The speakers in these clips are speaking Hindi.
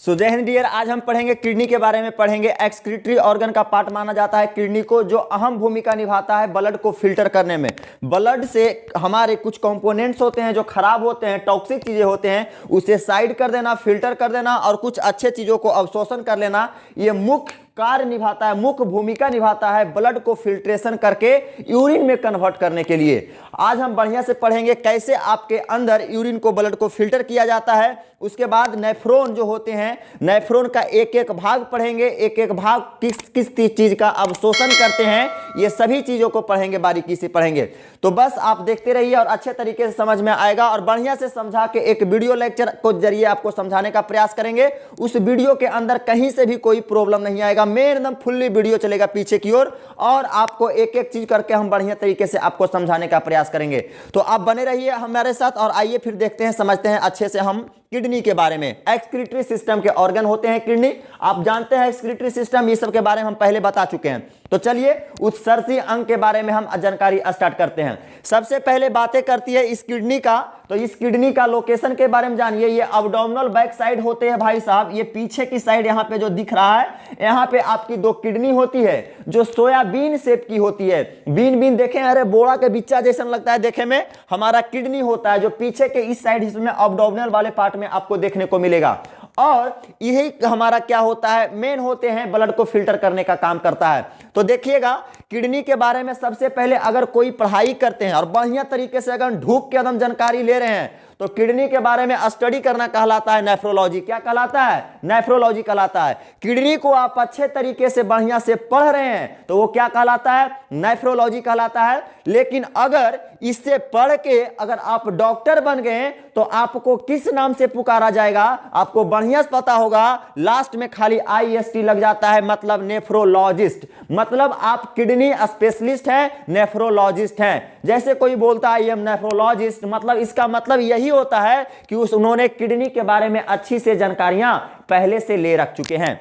सो जय हिंद डियर, आज हम पढ़ेंगे किडनी के बारे में। पढ़ेंगे एक्सक्रीटरी ऑर्गन का पार्ट माना जाता है किडनी को, जो अहम भूमिका निभाता है ब्लड को फिल्टर करने में। ब्लड से हमारे कुछ कंपोनेंट्स होते हैं जो खराब होते हैं, टॉक्सिक चीजें होते हैं, उसे साइड कर देना, फिल्टर कर देना और कुछ अच्छे चीजों को अवशोषण कर लेना। ये मुख्य कार्य निभाता है, मुख्य भूमिका निभाता है ब्लड को फिल्ट्रेशन करके यूरिन में कन्वर्ट करने के लिए। आज हम बढ़िया से पढ़ेंगे कैसे आपके अंदर यूरिन को, ब्लड को फिल्टर किया जाता है। उसके बाद नेफ्रॉन जो होते हैं, नेफ्रॉन का एक एक भाग पढ़ेंगे, एक एक भाग किस किस चीज का अवशोषण करते हैं, ये सभी चीजों को पढ़ेंगे, बारीकी से पढ़ेंगे। तो बस आप देखते रहिए और अच्छे तरीके से समझ में आएगा। और बढ़िया से समझा के एक वीडियो लेक्चर को जरिए आपको समझाने का प्रयास करेंगे। उस वीडियो के अंदर कहीं से भी कोई प्रॉब्लम नहीं आएगा, मेन एकदम फुल्ली वीडियो चलेगा पीछे की ओर और आपको एक एक चीज करके हम बढ़िया तरीके से आपको समझाने का प्रयास करेंगे। तो आप बने रहिए हमारे साथ और आइए फिर देखते हैं, समझते हैं अच्छे से हम किडनी के बारे में। एक्सक्रीटरी सिस्टम के ऑर्गन होते हैं किडनी, आप जानते हैं एक्सक्रीटरी सिस्टम, ये सब के बारे में हम पहले बता चुके हैं। तो चलिए उत्सर्जी अंग के बारे में हम जानकारी स्टार्ट करते हैं। सबसे पहले बातें करती है इस किडनी का, तो इस किडनी का लोकेशन के बारे में जानिए। ये अब्डोमिनल बैक साइड होते हैं भाई साहब, ये पीछे की साइड यहाँ पे जो दिख रहा है, यहाँ पे आपकी दो किडनी होती है जो सोयाबीन शेप की होती है। बीन बीन देखें, अरे बोड़ा के बिच्चा जैसा लगता है देखे में, हमारा किडनी होता है जो पीछे के इस साइड हिस्से में अब्डोमिनल वाले पार्ट में आपको देखने को मिलेगा। और यही हमारा क्या होता है, मेन होते हैं, ब्लड को फिल्टर करने का काम करता है। तो देखिएगा किडनी के बारे में सबसे पहले अगर कोई पढ़ाई करते हैं और बढ़िया तरीके से अगर ढूक के एकदम जानकारी ले रहे हैं, तो किडनी के बारे में स्टडी करना कहलाता है नेफ्रोलॉजी। क्या कहलाता है? नेफ्रोलॉजी कहलाता है। किडनी को आप अच्छे तरीके से बढ़िया से पढ़ रहे हैं तो वो क्या कहलाता है? नेफ्रोलॉजी कहलाता है। लेकिन अगर इससे पढ़ के अगर आप डॉक्टर बन गए तो आपको किस नाम से पुकारा जाएगा? आपको बढ़िया से पता होगा, लास्ट में खाली IST लग जाता है, मतलब नेफ्रोलॉजिस्ट। मतलब आप किडनी स्पेशलिस्ट हैं, नेफ्रोलॉजिस्ट हैं। जैसे कोई बोलता है आई एम नेफ्रोलॉजिस्ट, मतलब इसका मतलब यही होता है कि उन्होंने किडनी के बारे में अच्छी से जानकारियां पहले से ले रख चुके हैं।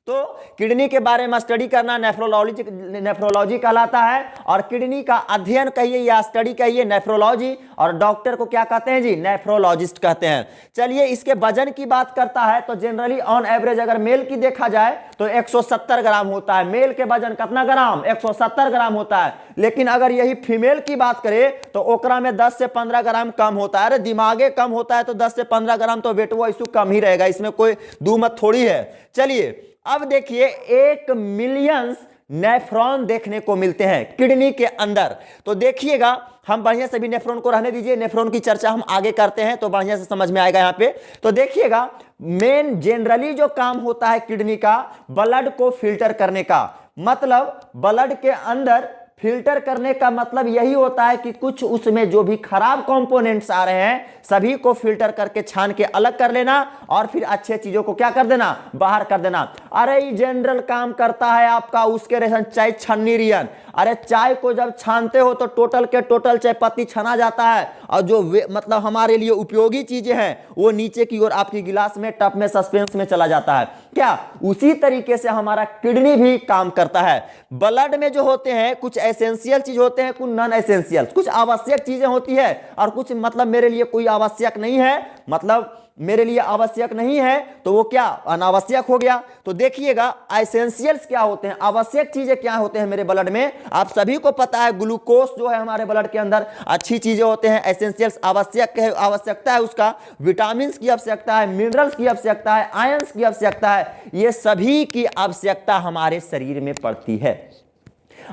तो किडनी के बारे में स्टडी करना नेफ्रोलॉजी कहलाता है। और किडनी का अध्ययन कहिए या स्टडी कहिए नेफ्रोलॉजी, और डॉक्टर को क्या कहते हैं जी? नेफ्रोलॉजिस्ट कहते हैं। चलिए इसके वजन की बात करता है तो जनरली ऑन एवरेज अगर मेल की देखा जाए तो 170 ग्राम होता है। मेल के वजन कितना ग्राम? 170 ग्राम होता है। लेकिन अगर यही फीमेल की बात करें तो ओकरा में 10 से 15 ग्राम कम होता है। अरे दिमागे कम होता है तो 10 से 15 ग्राम तो वेट वो इसको कम ही रहेगा, इसमें कोई दो मत थोड़ी है। चलिए अब देखिए 1 मिलियन नेफ्रॉन देखने को मिलते हैं किडनी के अंदर। तो देखिएगा, हम बढ़िया से भी नेफ्रॉन को रहने दीजिए, नेफ्रॉन की चर्चा हम आगे करते हैं तो बढ़िया से समझ में आएगा यहाँ पे। तो देखिएगा मेन जनरली जो काम होता है किडनी का, ब्लड को फिल्टर करने का। मतलब ब्लड के अंदर फिल्टर करने का मतलब यही होता है कि कुछ उसमें जो भी खराब कंपोनेंट्स आ रहे हैं सभी को फिल्टर करके छान के अलग कर लेना और फिर अच्छे चीजों को क्या कर देना? बाहर कर देना। अरे ये जनरल काम करता है आपका उसके रेशन चाय छन्नी रियन। अरे चाय को जब छानते हो तो टोटल के टोटल चाय पत्ती छना जाता है और जो मतलब हमारे लिए उपयोगी चीजें हैं वो नीचे की ओर आपकी गिलास में, टप में, सस्पेंस में चला जाता है। क्या उसी तरीके से हमारा किडनी भी काम करता है। ब्लड में जो होते हैं कुछ एसेंशियल चीज होते हैं, कुछ नॉन एसेंशियल, कुछ आवश्यक चीजें होती है और कुछ मतलब मेरे लिए कोई आवश्यक नहीं है, मतलब मेरे लिए आवश्यक नहीं है तो वो क्या? अनावश्यक हो गया। तो देखिएगा एसेंशियल्स क्या होते हैं, आवश्यक चीजें क्या होते हैं मेरे ब्लड में, आप सभी को पता है। ग्लूकोज जो है हमारे ब्लड के अंदर अच्छी चीजें होते हैं, एसेंशियल्स आवश्यक है, आवश्यकता है उसका। विटामिन की आवश्यकता है, मिनरल्स की आवश्यकता है, आयंस की आवश्यकता है, ये सभी की आवश्यकता हमारे शरीर में पड़ती है,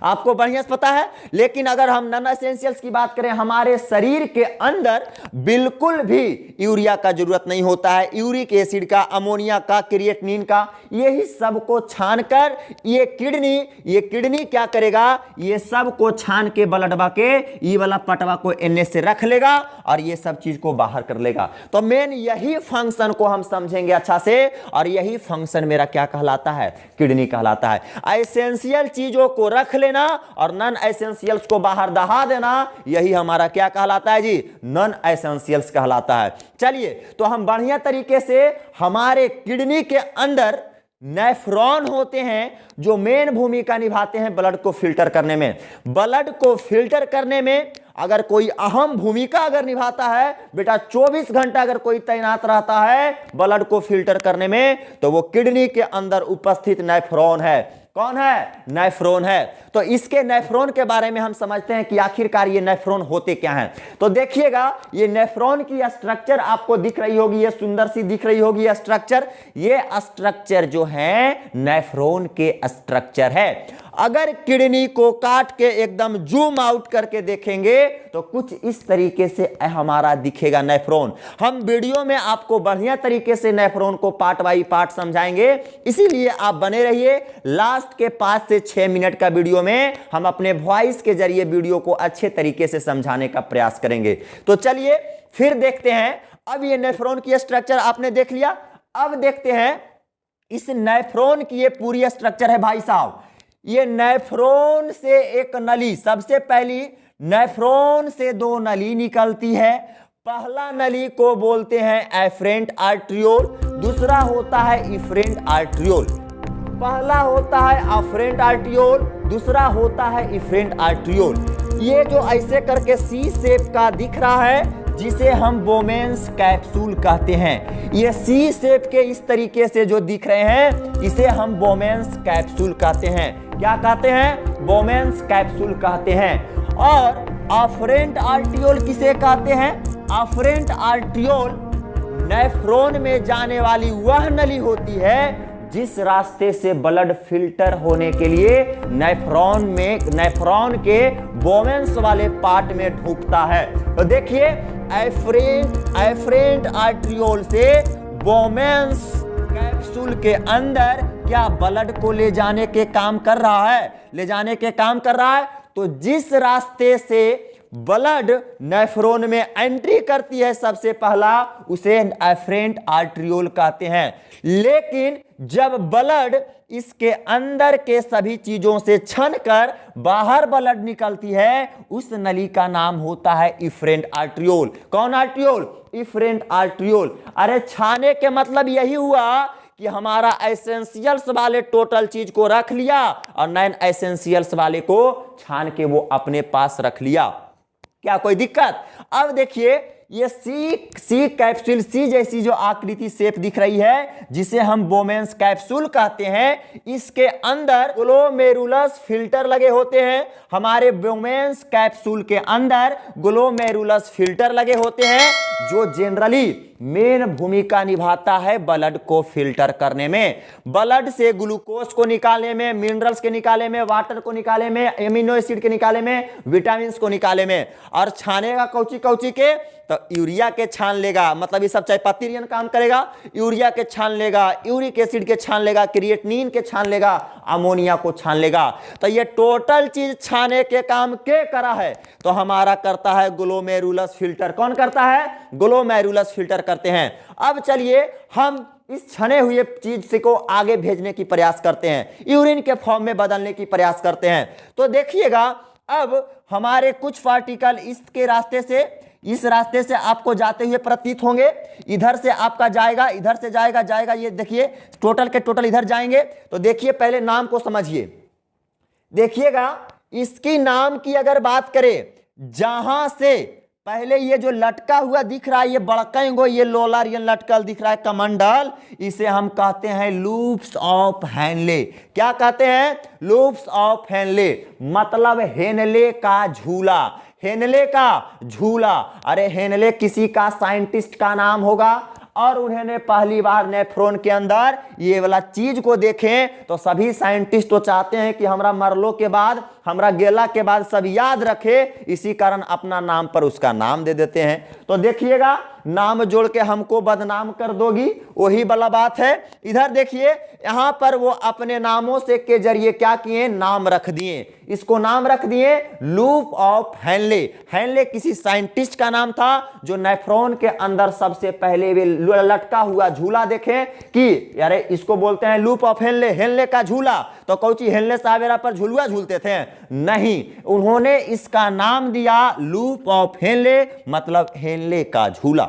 आपको बढ़िया से पता है। लेकिन अगर हम नॉन एसेंशियल्स की बात करें, हमारे शरीर के अंदर बिल्कुल भी यूरिया का जरूरत नहीं होता है, यूरिक एसिड का, अमोनिया का, क्रिएटिनिन का, यही सब को छानकर ये किडनी क्या करेगा? ये सब को छान के ब्लडवा के ये वाला पटवा को एने से रख लेगा और ये सब चीज को बाहर कर लेगा। तो मेन यही फंक्शन को हम समझेंगे अच्छा से, और यही फंक्शन मेरा क्या कहलाता है? किडनी कहलाता है। एसेंशियल चीजों को रख लेना और नॉन एसेंशियल्स को बाहर दहा देना, यही हमारा क्या कहलाता है जी? नॉन एसेंशियल्स कहलाता है। चलिए तो हम बढ़िया तरीके से हमारे किडनी के अंदर नेफ्रॉन होते हैं जो मेन भूमिका निभाते हैं ब्लड को फिल्टर करने में। ब्लड को फिल्टर करने में अगर कोई अहम भूमिका अगर निभाता है बेटा, 24 घंटा अगर कोई तैनात रहता है ब्लड को फिल्टर करने में, तो वो किडनी के अंदर उपस्थित नेफ्रॉन है। कौन है? नेफ्रॉन है। तो इसके नेफ्रॉन के बारे में हम समझते हैं कि आखिरकार ये नेफ्रॉन होते क्या हैं। तो देखिएगा, ये नेफ्रॉन की स्ट्रक्चर आपको दिख रही होगी, ये सुंदर सी दिख रही होगी स्ट्रक्चर। ये स्ट्रक्चर जो है नेफ्रॉन के स्ट्रक्चर है। अगर किडनी को काट के एकदम जूम आउट करके देखेंगे तो कुछ इस तरीके से हमारा दिखेगा नेफ्रॉन। हम वीडियो में आपको बढ़िया तरीके से नेफ्रॉन को पार्ट बाई पार्ट समझाएंगे, इसीलिए आप बने रहिए। लास्ट के 5 से 6 मिनट का वीडियो में हम अपने वॉइस के जरिए वीडियो को अच्छे तरीके से समझाने का प्रयास करेंगे। तो चलिए फिर देखते हैं। अब ये नेफ्रॉन की स्ट्रक्चर आपने देख लिया, अब देखते हैं इस नेफ्रॉन की ये पूरी स्ट्रक्चर है भाई साहब। ये नेफ्रॉन से एक नली, सबसे पहली नेफ्रॉन से 2 नली निकलती है। पहला नली को बोलते हैं एफरेंट आर्ट्रियोल, दूसरा होता है इफरेंट आर्ट्रियोल। पहला होता है अफरेंट आर्ट्रियोल, दूसरा होता है इफरेंट आर्ट्रियोल। ये जो ऐसे करके सी शेप का दिख रहा है जिसे हम बोमेंस कैप्सूल कहते हैं, ये सी शेप के इस तरीके से जो दिख रहे हैं इसे हम बोमेंस कैप्सूल कहते हैं। क्या कहते हैं? बोमेंस कैप्सूल कहते हैं। और अफरेंट आर्ट्रियोल किसे कहते हैं? अफरेंट आर्ट्रियोल नेफ्रॉन में जाने वाली वह नली होती है जिस रास्ते से ब्लड फिल्टर होने के लिए नेफ्रॉन के बोमेंस वाले पार्ट में ढुकता है। तो देखिए, एफरेंट आर्ट्रियोल से बोमेंस कैप्सूल के अंदर क्या ब्लड को ले जाने के काम कर रहा है, ले जाने के काम कर रहा है। तो जिस रास्ते से ब्लड नेफ्रॉन में एंट्री करती है सबसे पहला, उसे एफरेंट आर्ट्रियोल कहते हैं। लेकिन जब ब्लड इसके अंदर के सभी चीजों से छनकर बाहर ब्लड निकलती है, उस नली का नाम होता है इफरेंट आर्ट्रियोल। कौन आर्ट्रियोल? Efferent arteriole. अरे छाने के मतलब यही हुआ कि हमारा एसेंशियल्स वाले टोटल चीज को रख लिया और नॉन एसेंशियल्स वाले को छान के वो अपने पास रख लिया। क्या कोई दिक्कत? अब देखिए, ये सी कैप्सूल, सी जैसी जो आकृति शेप दिख रही है जिसे हम बोमेंस कैप्सूल कहते हैं, इसके अंदर ग्लोमेरुलस फिल्टर लगे होते हैं। हमारे बोमेंस कैप्सूल के अंदर ग्लोमेरुलस फिल्टर लगे होते हैं जो जनरली मेन भूमिका निभाता है ब्लड को फिल्टर करने में। ब्लड से ग्लूकोज को निकालने में, मिनरल्स के निकाले में, वाटर को निकाले में, एमिनो एसिड के निकाले में, विटामिन को निकाले में। और छानेगा कौची कौची के? तो यूरिया के छान लेगा, मतलब ये सब चाहे पत्ती काम करेगा। यूरिया के छान लेगा, यूरिक एसिड के छान लेगा, क्रिएटिनिन के छान लेगा, अमोनिया को छान लेगा। तो ये टोटल चीज छाने के काम के करा है? तो हमारा करता है ग्लोमेरुलस फिल्टर। कौन करता है? ग्लोमेरुलस फिल्टर करते हैं। अब चलिए हम इस छने हुए चीज से को आगे भेजने की प्रयास करते हैं, यूरिन के फॉर्म में बदलने की प्रयास करते हैं। तो देखिएगा, अब हमारे कुछ पार्टिकल इसके रास्ते से, इस रास्ते से आपको जाते हुए प्रतीत होंगे। इधर से आपका जाएगा, इधर से जाएगा, जाएगा। ये देखिए टोटल के टोटल इधर जाएंगे। तो देखिए, पहले नाम को समझिए। देखिएगा, इसकी नाम की अगर बात करें, जहां से पहले ये जो लटका हुआ दिख रहा है, ये बड़का ये लोलर ये लटकल दिख रहा है कमंडल, इसे हम कहते हैं लूप्स ऑफ हेनले। क्या कहते हैं? लूप्स ऑफ हेनले, मतलब हेनले का झूला। हेनले का झूला। अरे हेनले किसी का साइंटिस्ट का नाम होगा और उन्होंने पहली बार नेफ्रॉन के अंदर ये वाला चीज को देखें तो सभी साइंटिस्ट तो चाहते हैं कि हमरा मरलो के बाद, हमरा गेला के बाद सब याद रखे, इसी कारण अपना नाम पर उसका नाम दे देते हैं। तो देखिएगा, नाम जोड़ के हमको बदनाम कर दोगी, वही वाला बात है। इधर देखिए, यहां पर वो अपने नामों से के जरिए क्या किए? नाम रख दिए। इसको नाम रख दिए लूप ऑफ हेनले। हेनले किसी साइंटिस्ट का नाम था जो नेफ्रॉन के अंदर सबसे पहले वे लटका हुआ झूला देखे कि यारे इसको बोलते हैं लूप ऑफ हेनले, हेनले का झूला। तो कौची हेनले सावेरा पर झूलुआ झूलते थे? नहीं, उन्होंने इसका नाम दिया लूप ऑफ हेनले, मतलब हेनले का झूला।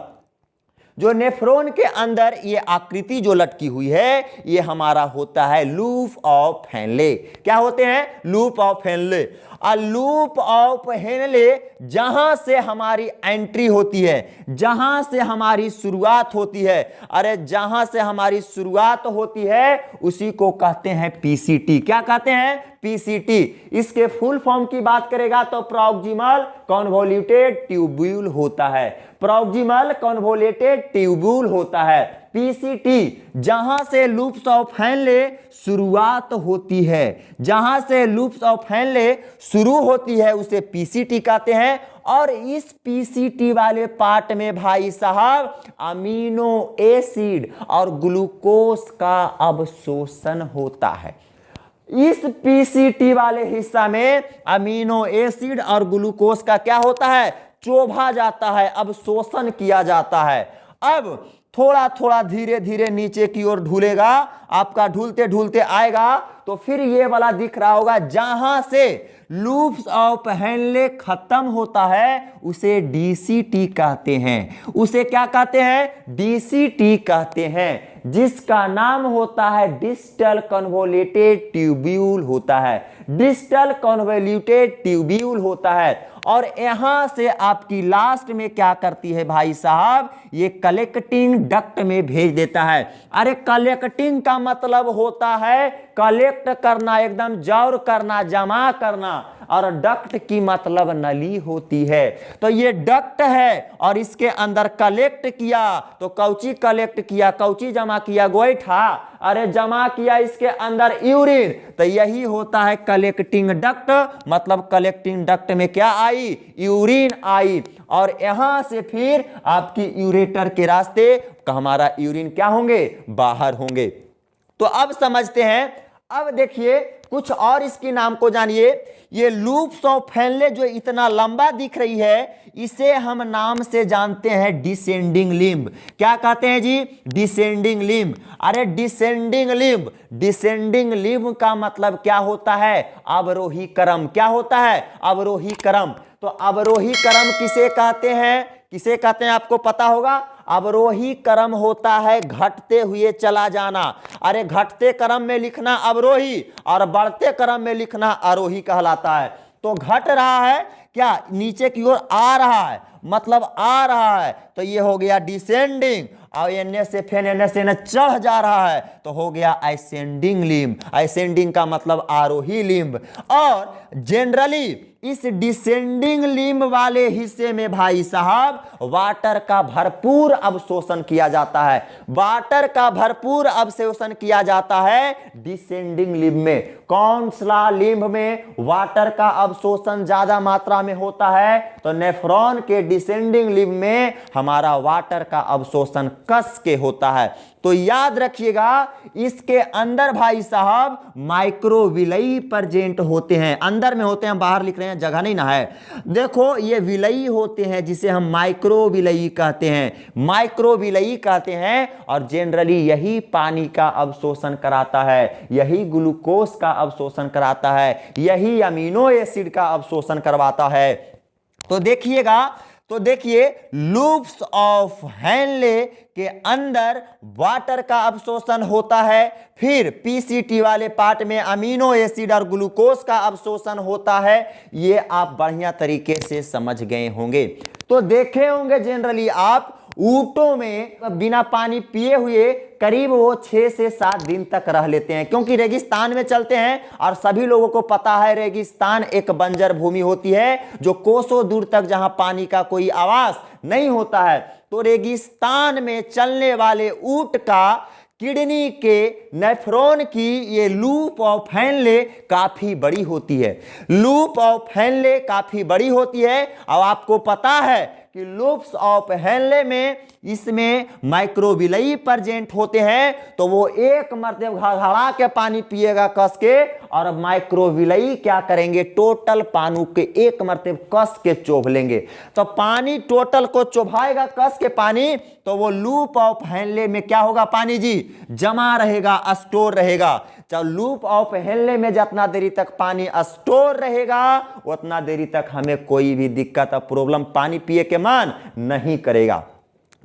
जो नेफ्रॉन के अंदर ये आकृति जो लटकी हुई है ये हमारा होता है लूप ऑफ हेनले। क्या होते हैं? Loop of Henle. Loop of Henle जहां से हमारी एंट्री होती है, जहां से हमारी शुरुआत होती है, अरे जहां से हमारी शुरुआत होती है उसी को कहते हैं पीसीटी। क्या कहते हैं? पीसीटी। इसके फुल फॉर्म की बात करेगा तो प्रॉक्सिमल कन्वोल्यूटेड ट्यूब्यूल होता है। प्रॉक्सिमल कन्वोल्यूटेड ट्यूब्यूल होता है पीसीटी। जहां से लूप्स ऑफ हेनले शुरुआत होती है, जहां से लूप्स ऑफ हेनले शुरू होती है उसे पीसीटी कहते हैं। और इस पीसीटी वाले पार्ट में भाई साहब अमीनो एसिड और ग्लूकोज का अवशोषण होता है। इस पीसीटी वाले हिस्सा में अमीनो एसिड और ग्लूकोज का क्या होता है? चोभा जाता है, अवशोषण किया जाता है। अब थोड़ा थोड़ा धीरे धीरे नीचे की ओर ढूलेगा, आपका ढूलते ढूलते आएगा तो फिर ये वाला दिख रहा होगा, जहां से लूप्स ऑफ हेनले खत्म होता है उसे डीसीटी कहते हैं। उसे क्या कहते हैं? डीसीटी कहते हैं, जिसका नाम होता है डिस्टल कन्वोल्यूटेड ट्यूब्यूल होता है। डिस्टल कन्वोल्यूटेड ट्यूब्यूल होता है। और यहां से आपकी लास्ट में क्या करती है भाई साहब? ये कलेक्टिंग डक्ट में भेज देता है। अरे कलेक्टिंग का मतलब होता है कलेक्ट करना, एकदम जौर करना, जमा करना। और डक्ट की मतलब नली होती है। तो ये डक्ट है और इसके अंदर कलेक्ट किया तो कौची कलेक्ट किया, कौची जमा किया? गोईठा। अरे जमा किया इसके अंदर यूरिन, तो यही होता है कलेक्टिंग डक्ट। मतलब कलेक्टिंग डक्ट में क्या आई? यूरिन आई। और यहां से फिर आपकी यूरेटर के रास्ते हमारा यूरिन क्या होंगे? बाहर होंगे। तो अब समझते हैं। अब देखिए कुछ और इसके नाम को जानिए। ये लूप्स ऑफ हेनले जो इतना लंबा दिख रही है इसे हम नाम से जानते हैं डिसेंडिंग लिम्ब। क्या कहते हैं जी? Descending limb. अरे डिसेंडिंग लिम्ब, डिसेंडिंग लिम्ब का मतलब क्या होता है? अवरोही क्रम। क्या होता है? अवरोही क्रम। तो अवरोही क्रम किसे कहते हैं? किसे कहते हैं आपको पता होगा। अवरोही क्रम होता है घटते हुए चला जाना। अरे घटते क्रम में लिखना अवरोही और बढ़ते क्रम में लिखना आरोही कहलाता है। तो घट रहा है क्या? नीचे की ओर आ रहा है, मतलब आ रहा है, तो ये हो गया डिसेंडिंग। और एन से फिर एन से न चढ़ जा रहा है तो हो गया असेंडिंग लिम्ब। असेंडिंग का मतलब आरोही लिम्ब। और जनरली इस डिसेंडिंग लिम्ब वाले हिस्से में भाई साहब वाटर का भरपूर अवशोषण किया जाता है। वाटर का भरपूर अवशोषण किया जाता है डिसेंडिंग लिम्ब में। कौन सा लिम्ब में वाटर का अवशोषण ज्यादा मात्रा में होता है? तो नेफ्रॉन के डिसेंडिंग लिम्ब में हमारा वाटर का अवशोषण कस के होता है। तो याद रखिएगा इसके अंदर भाई साहब माइक्रोविलई प्रेजेंट होते हैं। अंदर में होते हैं, बाहर लिख रहे हैं, जगह नहीं ना है। देखो ये विलई होते हैं जिसे हम माइक्रोविलई कहते हैं। माइक्रोविलई कहते हैं और जनरली यही पानी का अवशोषण कराता है, यही ग्लूकोज का अवशोषण कराता है, यही अमीनो एसिड का अवशोषण करवाता है। तो देखिएगा, तो देखिए लूप्स ऑफ हेनले के अंदर वाटर का अवशोषण होता है, फिर पीसीटी वाले पार्ट में अमीनो एसिड और ग्लूकोज का अवशोषण होता है। ये आप बढ़िया तरीके से समझ गए होंगे। तो देखे होंगे जनरली आप ऊंटों में बिना पानी पिए हुए करीब वो 6 से 7 दिन तक रह लेते हैं, क्योंकि रेगिस्तान में चलते हैं और सभी लोगों को पता है रेगिस्तान एक बंजर भूमि होती है जो कोसों दूर तक जहां पानी का कोई आवास नहीं होता है। तो रेगिस्तान में चलने वाले ऊंट का किडनी के नेफ्रॉन की ये लूप ऑफ हेनले काफी बड़ी होती है। लूप ऑफ हेनले काफी बड़ी होती है। और आपको पता है कि लूप्स ऑफ हेनले में इसमें माइक्रोविलई प्रेजेंट होते हैं, तो वो एक मर्तबा घड़ा के पानी पिएगा कस के, और माइक्रोविलई क्या करेंगे? टोटल पानी के एक मर्तबा कस के चोभ लेंगे। तो पानी टोटल को चोभाएगा कस के पानी, तो वो लूप ऑफ हेनले में क्या होगा? पानी जी जमा रहेगा, स्टोर रहेगा। जब लूप ऑफ हेनले में जितना देरी तक पानी स्टोर रहेगा उतना देरी तक हमें कोई भी दिक्कत और प्रॉब्लम पानी पिए के मन नहीं करेगा।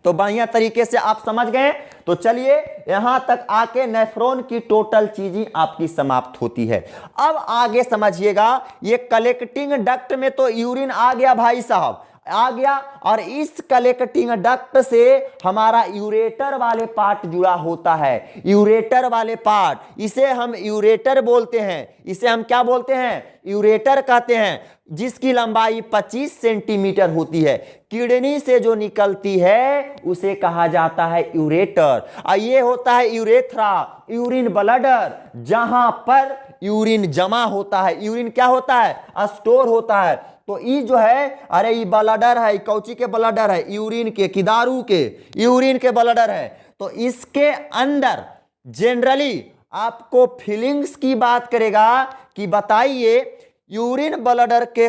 तो बढ़िया तरीके से आप समझ गए। तो चलिए यहां तक आके नेफ्रॉन की टोटल चीजें आपकी समाप्त होती है। अब आगे समझिएगा, ये कलेक्टिंग डक्ट में तो यूरिन आ गया भाई साहब, आ गया, और इस कलेक्टिंग डक्ट से हमारा यूरेटर वाले पार्ट जुड़ा होता है। यूरेटर वाले पार्ट, इसे हम यूरेटर बोलते हैं। इसे हम क्या बोलते हैं? यूरेटर कहते हैं, जिसकी लंबाई 25 सेंटीमीटर होती है। किडनी से जो निकलती है उसे कहा जाता है यूरेटर। और ये होता है यूरेथ्रा, यूरिन ब्लडर, जहां पर यूरिन जमा होता है। यूरिन क्या होता है? स्टोर होता है। तो ये जो है, अरे ये ब्लडर है, कौची के ब्लडर है? यूरिन के, किदारू के, यूरिन के ब्लडर है। तो इसके अंदर जनरली आपको फीलिंग्स की बात करेगा कि बताइए यूरिन ब्लडर के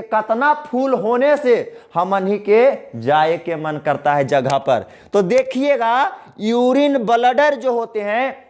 कतना फूल होने से हमनी के जाए के मन करता है जगह पर। तो देखिएगा यूरिन ब्लडर जो होते हैं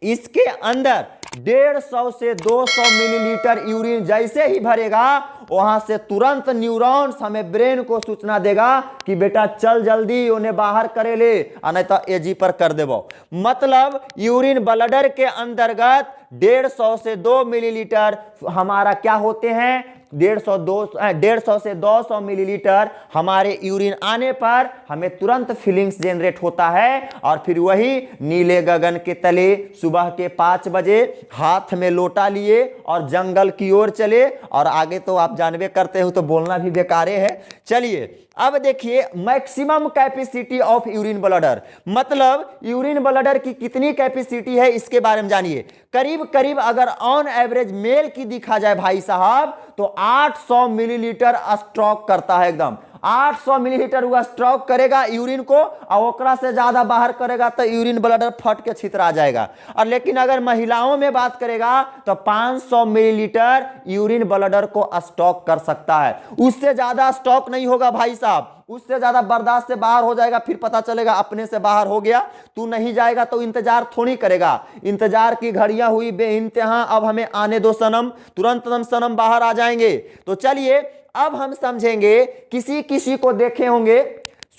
इसके अंदर 150 से 200 मिलीलीटर यूरिन जैसे ही भरेगा, वहां से तुरंत न्यूरॉन्स हमें ब्रेन को सूचना देगा कि बेटा चल जल्दी उन्हें बाहर करे ले, नहीं तो एजी पर कर देवो। मतलब यूरिन ब्लडर के अंतर्गत 150 से 2 मिलीलीटर हमारा क्या होते हैं? 150 से 200 मिलीलीटर हमारे यूरिन आने पर हमें तुरंत फीलिंग्स जनरेट होता है। और फिर वही नीले गगन के तले सुबह के 5 बजे हाथ में लोटा लिए और जंगल की ओर चले। और आगे तो आप जानबे करते हो, तो बोलना भी बेकारे है। चलिए अब देखिए maximum capacity of urine bladder, मतलब यूरिन ब्लडर की कितनी कैपेसिटी है इसके बारे में जानिए। करीब करीब अगर ऑन एवरेज मेल की दिखा जाए भाई साहब, तो 800 मिलीलीटर स्ट्रोक करता है। एकदम 800 मिलीलीटर हुआ स्ट्रोक करेगा यूरिन को, और ओकरा से ज्यादा बाहर करेगा तो यूरिन ब्लडर फट के छितरा जाएगा। और लेकिन अगर महिलाओं में बात करेगा तो 500 मिलीलीटर यूरिन ब्लडर को स्टॉक कर सकता है। उससे ज्यादा स्टॉक नहीं होगा भाई साहब, उससे ज्यादा बर्दाश्त से बाहर हो जाएगा, फिर पता चलेगा अपने से बाहर हो गया। तू नहीं जाएगा तो इंतजार थोड़ी करेगा, इंतजार की घड़ियां हुई बेइंतहा, अब हमें आने दो सनम, तुरंत हम सनम बाहर आ जाएंगे। तो चलिए अब हम समझेंगे, किसी किसी को देखे होंगे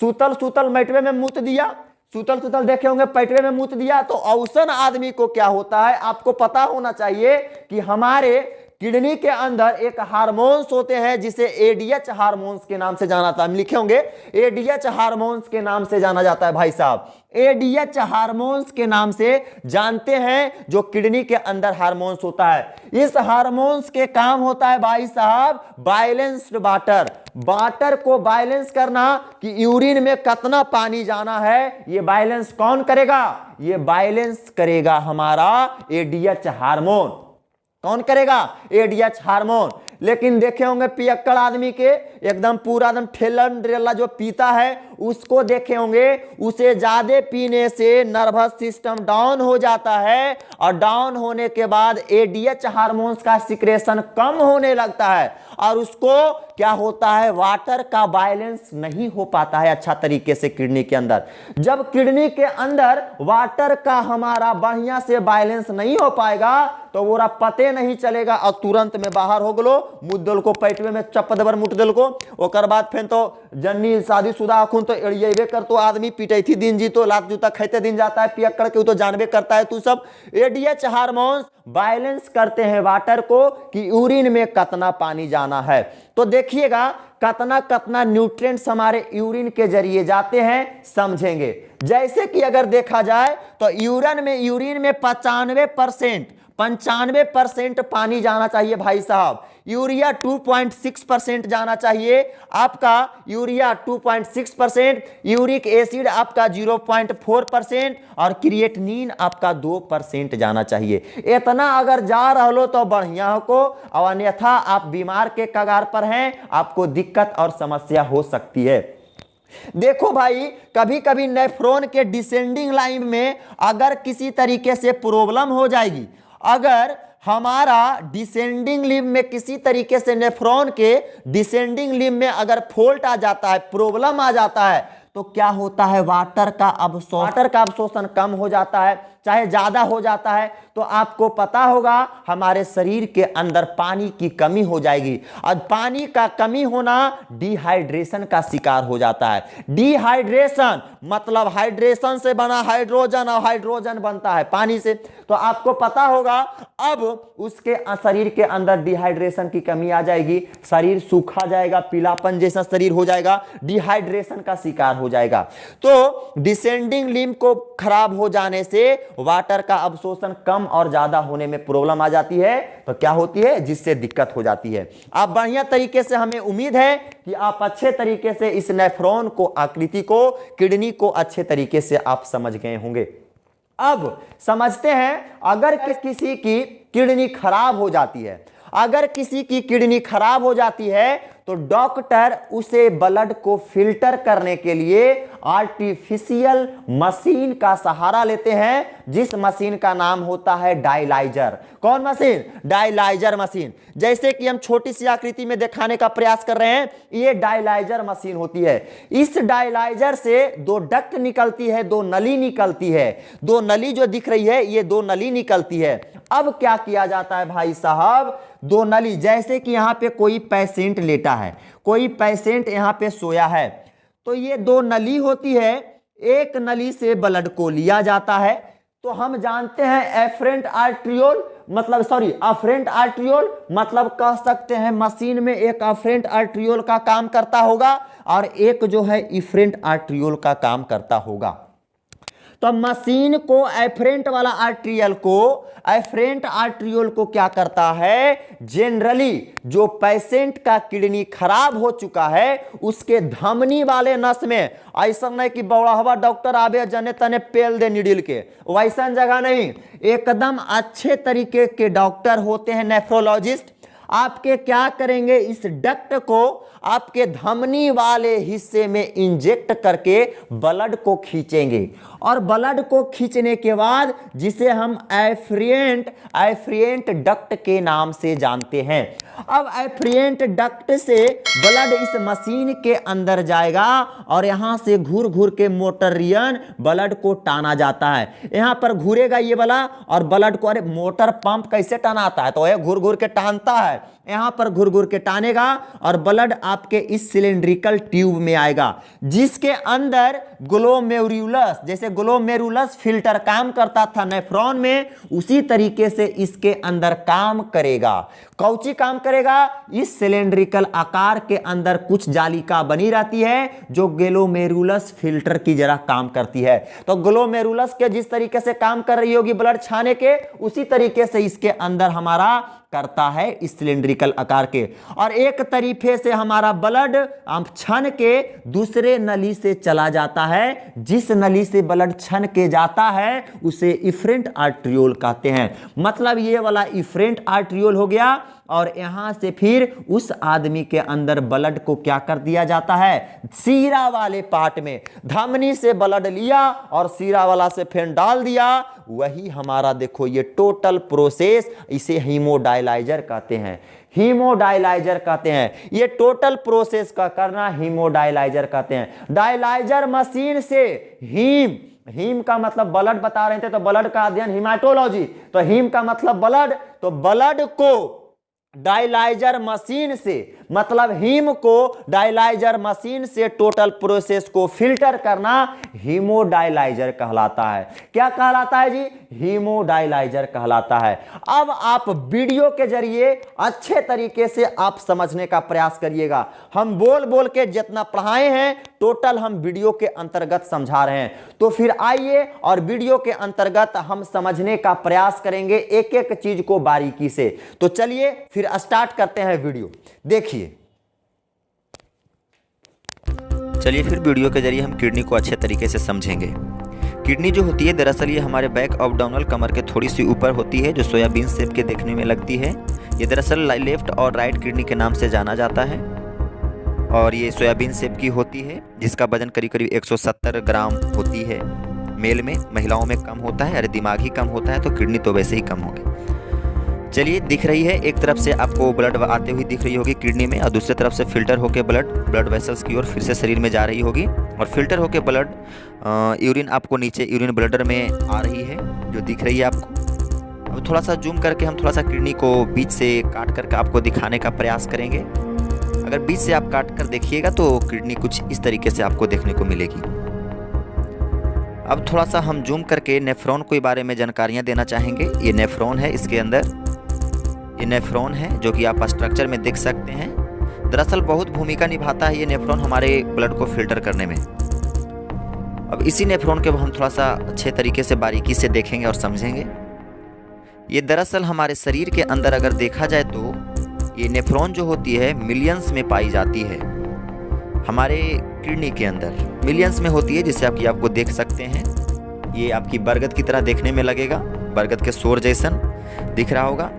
सूतल सूतल मैटवे में मूत दिया, सूतल सूतल देखे होंगे पैटवे में मूत दिया। तो औसन आदमी को क्या होता है आपको पता होना चाहिए कि हमारे किडनी के अंदर एक हार्मोन्स होते हैं जिसे एडीएच हार्मोन्स के नाम से जाना जाता है। हम लिखे होंगे एडीएच हार्मोन्स के नाम से जाना जाता है भाई साहब, एडीएच हार्मोन्स के नाम से जानते हैं, जो किडनी के अंदर हार्मोन्स होता है। इस हार्मोन्स के काम होता है भाई साहब बैलेंस्ड वाटर, वाटर को बैलेंस करना कि यूरिन में कितना पानी जाना है, ये बैलेंस कौन करेगा? ये बैलेंस करेगा हमारा एडीएच हार्मोन। कौन करेगा? ADH hormone. लेकिन देखे होंगे पियक्कड़ आदमी के एकदम पूरा एकदम ठेलन ड्रेला जो पीता है, उसको देखे होंगे, उसे ज्यादा पीने से नर्वस सिस्टम डाउन हो जाता है, और डाउन होने के बाद एडीएच हार्मोन्स का सिक्रेशन कम होने लगता है, और उसको क्या होता है? वाटर का बैलेंस नहीं हो पाता है अच्छा तरीके से किडनी के अंदर। जब किडनी के अंदर वाटर का हमारा बढ़िया से बैलेंस नहीं हो पाएगा तो वो पते नहीं चलेगा, और तुरंत में बाहर हो गलो, मुद्दल को पैटवे में चप्पदबर मुट दिल को। ओकर बाद फिर तो जन्नी शादीशुदा अखुन तो एड़िएबे कर, तो आदमी पिटैथी दिन जी, तो लात जूता खाते दिन जाता है पियक्कड़ के, तो जानबे करता है तू सब। एडीएच हार्मोन्स बैलेंस करते हैं वाटर को कि यूरिन में कितना पानी जाना है। तो देखिएगा कितना कितना न्यूट्रिएंट्स हमारे यूरिन के जरिए जाते हैं, समझेंगे। जैसे कि अगर देखा जाए तो यूरिन में 95% पानी जाना चाहिए भाई साहब। यूरिया 2.6% जाना चाहिए आपका, यूरिया 2.6%, यूरिक एसिड आपका 0.4% और क्रिएटिनिन आपका 2% जाना चाहिए। इतना अगर जा रहा तो बढ़िया को, और अन्यथा आप बीमार के कगार पर हैं, आपको दिक्कत और समस्या हो सकती है। देखो भाई कभी कभी नेफ्रॉन के डिसेंडिंग लाइन में अगर किसी तरीके से प्रॉब्लम हो जाएगी, अगर हमारा डिसेंडिंग लिम्ब में किसी तरीके से नेफ्रॉन के डिसेंडिंग लिम्ब में अगर फॉल्ट आ जाता है, प्रॉब्लम आ जाता है, तो क्या होता है? वाटर का अब्सॉर्प्शन कम हो जाता है। चाहे ज़्यादा हो जाता है, तो आपको पता होगा हमारे शरीर के अंदर पानी की कमी हो जाएगी। और पानी का कमी होना डिहाइड्रेशन का शिकार हो जाता है। डिहाइड्रेशन मतलब हाइड्रेशन से बना हाइड्रोजन, और हाइड्रोजन बनता है पानी से। तो आपको पता होगा अब उसके शरीर के अंदर डिहाइड्रेशन की कमी आ जाएगी, शरीर सूखा जाएगा, पीलापन जैसा शरीर हो जाएगा, डिहाइड्रेशन का शिकार हो जाएगा। तो डिसेंडिंग लिम्ब को खराब हो जाने से वाटर का अवशोषण कम और ज्यादा होने में प्रॉब्लम आ जाती है। तो क्या होती है, जिससे दिक्कत हो जाती है। आप बढ़िया तरीके से, हमें उम्मीद है कि आप अच्छे तरीके से इस नेफ्रॉन को, आकृति को, किडनी को अच्छे तरीके से आप समझ गए होंगे। अब समझते हैं, अगर किसी की किडनी खराब हो जाती है, अगर किसी की किडनी खराब हो जाती है तो डॉक्टर उसे ब्लड को फिल्टर करने के लिए आर्टिफिशियल मशीन का सहारा लेते हैं, जिस मशीन का नाम होता है डायलाइजर। कौन मशीन? Dialyser machine. जैसे कि हम छोटी सी आकृति में दिखाने का प्रयास कर रहे हैं, ये डायलाइजर मशीन होती है। इस डायलाइजर से दो डक्ट निकलती है, दो नली निकलती है। दो नली जो दिख रही है, ये दो नली निकलती है। अब क्या किया जाता है भाई साहब, दो नली, जैसे कि यहां पे कोई पेशेंट लेटा है, कोई पेशेंट यहां पे सोया है, तो ये दो नली होती है, एक नली से ब्लड को लिया जाता है। तो हम जानते हैं एफरेंट आर्ट्रियोल अफरेंट आर्ट्रियोल मतलब कह सकते हैं मशीन में एक अफरेंट आर्ट्रियोल का काम करता होगा और एक जो है इफरेंट आर्ट्रियोल का काम करता होगा। तो मशीन को एफरेंट आर्ट्रियोल को क्या करता है, जनरली जो पेशेंट का किडनी खराब हो चुका है उसके धमनी वाले नस में, ऐसा नहीं कि बौड़ावा डॉक्टर आवे जने तने पेल दे निडिल के, वैसा जगह नहीं, एकदम अच्छे तरीके के डॉक्टर होते हैं नेफ्रोलॉजिस्ट। आपके क्या करेंगे, इस डक्ट को आपके धमनी वाले हिस्से में इंजेक्ट करके ब्लड को खींचेंगे, और ब्लड को खींचने के बाद जिसे हम एफरेंट डक्ट के नाम से जानते हैं। अब एफरेंट डक्ट से ब्लड इस मशीन के अंदर जाएगा और यहां से घूर घूर के मोटरियन ब्लड को टाना जाता है। यहां पर घूरेगा ये वाला और ब्लड को, अरे मोटर पंप कैसे टानाता है, तो यह घूर घूर के टानता है, यहां पर घूर घूर के टानेगा और ब्लड आपके इस सिलेंड्रिकल ट्यूब में आएगा, जिसके अंदर ग्लोमेरुलस, जैसे ग्लोमेरुलस फिल्टर काम करता था नेफ्रॉन में, उसी तरीके से इसके अंदर काम करेगा। कौची काम करेगा, इस सिलेंड्रिकल आकार के अंदर कुछ जालिका बनी रहती है जो ग्लोमेरुलस फिल्टर की जरा काम करती है। तो ग्लोमेरुलस के जिस तरीके से काम कर रही होगी ब्लड छाने के, उसी तरीके से इसके अंदर हमारा करता है इस सिलेंड्रिकल आकार के। और एक तरीके से हमारा ब्लड छन के दूसरे नली से चला जाता है, जिस नली से ब्लड छन के जाता है उसे इफरेंट आर्ट्रियोल कहते हैं। मतलब ये वाला इफरेंट आर्ट्रियोल हो गया, और यहां से फिर उस आदमी के अंदर ब्लड को क्या कर दिया जाता है, सीरा वाले पार्ट में धमनी से ब्लड लिया और सीरा वाला से फिर डाल दिया। वही हमारा देखो ये टोटल प्रोसेस, इसे हीमोडायलाइजर कहते हैं, हीमोडायलाइजर कहते हैं। ये टोटल प्रोसेस का करना हीमोडायलाइजर कहते हैं। डायलाइजर मशीन से हीम का मतलब ब्लड बता रहे थे, तो ब्लड का अध्ययन हीमाटोलॉजी, तो हीम का मतलब ब्लड, तो ब्लड को डायलाइजर मशीन से, मतलब हीम को डायलाइजर मशीन से टोटल प्रोसेस को फिल्टर करना हीमोडायलाइजर कहलाता है। क्या कहलाता है जी, हीमोडायलाइजर कहलाता है। अब आप वीडियो के जरिए अच्छे तरीके से आप समझने का प्रयास करिएगा। हम बोल बोल के जितना पढ़ाए हैं टोटल हम वीडियो के अंतर्गत समझा रहे हैं, तो फिर आइए और वीडियो के अंतर्गत हम समझने का प्रयास करेंगे एक एक चीज को बारीकी से। तो चलिए फिर स्टार्ट करते हैं वीडियो, देखिए। चलिए फिर वीडियो के जरिए हम किडनी को अच्छे तरीके से समझेंगे। किडनी जो होती है दरअसल ये हमारे बैक अबडोमिनल कमर के थोड़ी सी ऊपर होती है, जो सोयाबीन शेप के देखने में लगती है। ये दरअसल लेफ्ट और राइट किडनी के नाम से जाना जाता है, और ये सोयाबीन शेप की होती है, जिसका वजन करीब करीब 170 ग्राम होती है। मेल में, महिलाओं में कम होता है। अरे दिमाग ही कम होता है तो किडनी तो वैसे ही कम होगी। चलिए दिख रही है, एक तरफ से आपको ब्लड आते हुई दिख रही होगी किडनी में, और दूसरी तरफ से फिल्टर होकर ब्लड वेसल्स की ओर फिर से शरीर में जा रही होगी, और फिल्टर होकर ब्लड यूरिन आपको नीचे यूरिन ब्लडर में आ रही है, जो दिख रही है आपको। अब थोड़ा सा जूम करके हम थोड़ा सा किडनी को बीच से काट करके आपको दिखाने का प्रयास करेंगे। अगर बीच से आप काट कर देखिएगा तो किडनी कुछ इस तरीके से आपको देखने को मिलेगी। अब थोड़ा सा हम जूम करके नेफ्रॉन के बारे में जानकारियाँ देना चाहेंगे। ये नेफ्रॉन है, इसके अंदर ये नेफ्रॉन है जो कि आप स्ट्रक्चर में देख सकते हैं। दरअसल बहुत भूमिका निभाता है ये नेफ्रॉन हमारे ब्लड को फिल्टर करने में। अब इसी नेफ्रॉन के हम थोड़ा सा अच्छे तरीके से बारीकी से देखेंगे और समझेंगे। ये दरअसल हमारे शरीर के अंदर अगर देखा जाए तो ये नेफ्रॉन जो होती है मिलियंस में पाई जाती है। हमारे किडनी के अंदर मिलियंस में होती है, जिसे आपको देख सकते हैं। ये आपकी बरगद की तरह देखने में लगेगा, बरगद के सोर जैसन दिख रहा होगा।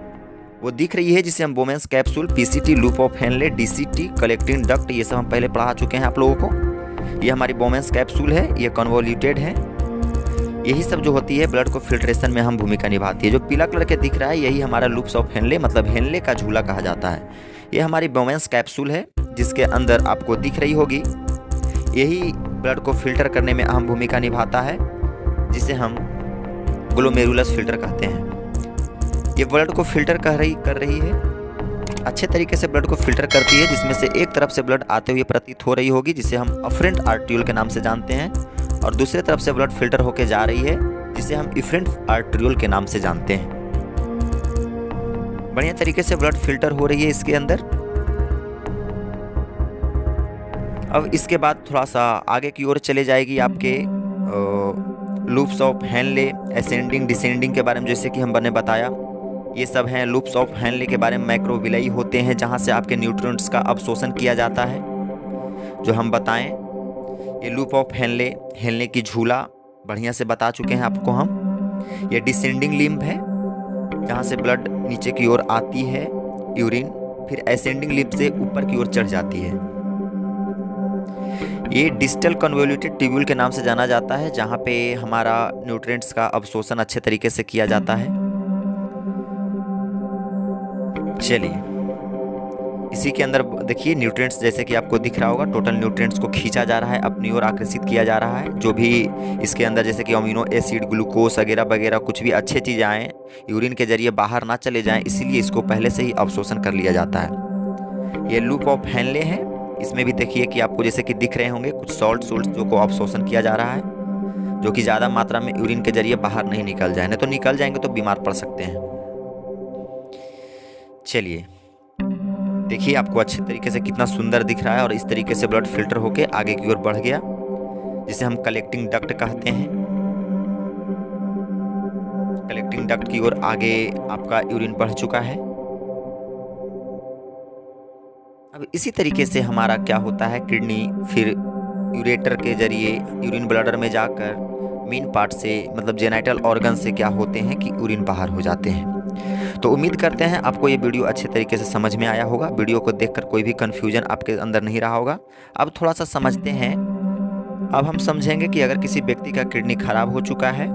वो दिख रही है जिसे हम बोमेंस capsule, PCT, loop of Henle, DCT, collecting duct, ये सब हम पहले पढ़ा चुके हैं आप लोगों को। ये हमारी बोमेंस कैप्सूल है, ये कन्वोल्यूटेड है। यही सब जो होती है ब्लड को फिल्ट्रेशन में हम भूमिका निभाती है। जो पीला कलर के दिख रहा है यही हमारा लूप्स ऑफ हेनले, मतलब हेनले का झूला कहा जाता है। ये हमारी बोमेंस कैप्सूल है जिसके अंदर आपको दिख रही होगी। यही ब्लड को फिल्टर करने में अहम भूमिका निभाता है, जिसे हम ग्लोमेरुलस फिल्टर कहते हैं। ये ब्लड को फिल्टर कर रही है, अच्छे तरीके से ब्लड को फिल्टर करती है, जिसमें से एक तरफ से ब्लड आते हुए प्रतीत हो रही होगी जिसे हम अफरेंट आर्ट्रियोल के नाम से जानते हैं, और दूसरे तरफ से ब्लड फिल्टर होके जा रही है जिसे हम इफरेंट आर्ट्रियोल के नाम से जानते हैं। बढ़िया तरीके से ब्लड फिल्टर हो रही है इसके अंदर। अब इसके बाद थोड़ा सा आगे की ओर चले जाएगी आपके loops of Henle, ascending descending के बारे में, जैसे कि हमने बताया। ये सब हैं लूप्स ऑफ हेनले के बारे में। मैक्रोविलाई होते हैं जहाँ से आपके न्यूट्रिएंट्स का अवशोषण किया जाता है, जो हम बताएं। ये लूप ऑफ हेनले, हेनले की झूला बढ़िया से बता चुके हैं आपको हम। ये डिसेंडिंग लिम्ब है जहाँ से ब्लड नीचे की ओर आती है, यूरिन, फिर असेंडिंग लिम्ब से ऊपर की ओर चढ़ जाती है। ये डिस्टल कन्वोल्यूटेड ट्यूब्यूल के नाम से जाना जाता है, जहाँ पे हमारा न्यूट्रिएंट्स का अवशोषण अच्छे तरीके से किया जाता है। चलिए इसी के अंदर देखिए न्यूट्रिएंट्स, जैसे कि आपको दिख रहा होगा, टोटल न्यूट्रिएंट्स को खींचा जा रहा है, अपनी ओर आकर्षित किया जा रहा है। जो भी इसके अंदर जैसे कि अमीनो एसिड, ग्लूकोज वगैरह वगैरह कुछ भी अच्छे चीज़ें आएँ, यूरिन के जरिए बाहर ना चले जाएं, इसीलिए इसको पहले से ही अवशोषण कर लिया जाता है। ये लूप ऑफ हेनले है। इसमें भी देखिए कि आपको जैसे कि दिख रहे होंगे कुछ सॉल्ट जो को अवशोषण किया जा रहा है, जो कि ज़्यादा मात्रा में यूरिन के जरिए बाहर नहीं निकल जाए, नहीं तो निकल जाएंगे तो बीमार पड़ सकते हैं। चलिए देखिए आपको अच्छे तरीके से कितना सुंदर दिख रहा है, और इस तरीके से ब्लड फिल्टर होके आगे की ओर बढ़ गया, जिसे हम कलेक्टिंग डक्ट कहते हैं। कलेक्टिंग डक्ट की ओर आगे आपका यूरिन बढ़ चुका है। अब इसी तरीके से हमारा क्या होता है, किडनी फिर यूरेटर के जरिए यूरिन ब्लडर में जाकर मेन पार्ट से, मतलब जेनाइटल ऑर्गन से क्या होते हैं कि यूरिन बाहर हो जाते हैं। तो उम्मीद करते हैं आपको ये वीडियो अच्छे तरीके से समझ में आया होगा। वीडियो को देखकर कोई भी कन्फ्यूजन आपके अंदर नहीं रहा होगा। अब थोड़ा सा समझते हैं। अब हम समझेंगे कि अगर किसी व्यक्ति का किडनी खराब हो चुका है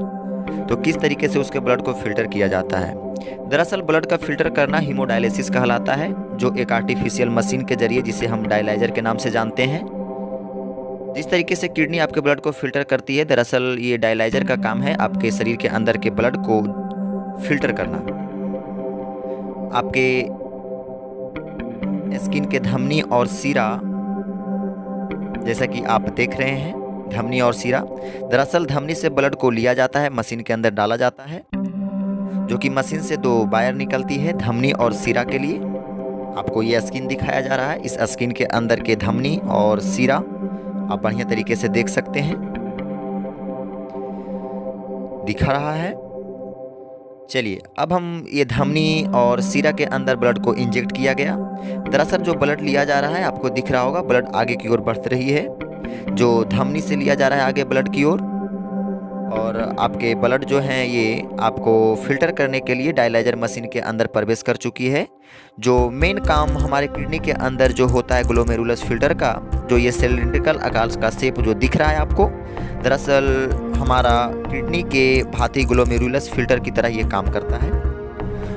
तो किस तरीके से उसके ब्लड को फिल्टर किया जाता है। दरअसल ब्लड का फिल्टर करना हीमोडायलिसिस कहलाता है, जो एक आर्टिफिशियल मशीन के जरिए, जिसे हम डायलाइजर के नाम से जानते हैं, जिस तरीके से किडनी आपके ब्लड को फिल्टर करती है, दरअसल ये डायलाइजर का काम है आपके शरीर के अंदर के ब्लड को फिल्टर करना। आपके स्किन के धमनी और सीरा, जैसा कि आप देख रहे हैं, धमनी और सीरा, दरअसल धमनी से ब्लड को लिया जाता है, मशीन के अंदर डाला जाता है, जो कि मशीन से 2 वायर निकलती है धमनी और सीरा के लिए। आपको ये स्किन दिखाया जा रहा है। इस स्किन के अंदर के धमनी और सीरा आप बढ़िया तरीके से देख सकते हैं, दिखा रहा है। चलिए अब हम ये धमनी और सीरा के अंदर ब्लड को इंजेक्ट किया गया। दरअसल जो ब्लड लिया जा रहा है आपको दिख रहा होगा, ब्लड आगे की ओर बढ़ रही है, जो धमनी से लिया जा रहा है आगे ब्लड की ओर, और आपके ब्लड जो हैं ये आपको फिल्टर करने के लिए डायलाइजर मशीन के अंदर प्रवेश कर चुकी है। जो मेन काम हमारे किडनी के अंदर जो होता है ग्लोमेरुलस फिल्टर का, जो ये सिलिंड्रिकल आकार का शेप जो दिख रहा है आपको, दरअसल हमारा किडनी के भांति ग्लोमेरुलस फिल्टर की तरह ये काम करता है,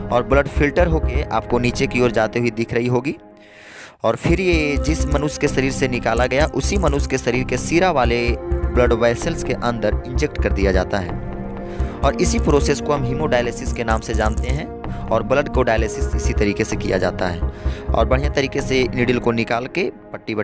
और ब्लड फिल्टर होके आपको नीचे की ओर जाते हुए दिख रही होगी। और फिर ये जिस मनुष्य के शरीर से निकाला गया, उसी मनुष्य के शरीर के सीरा वाले ब्लड वेसल्स के अंदर इंजेक्ट कर दिया जाता है, और इसी प्रोसेस को हम हीमोडायलिसिस के नाम से जानते हैं। और ब्लड को डायलिसिस इसी तरीके से किया जाता है और बढ़िया तरीके से नीडल को निकाल के पट्टी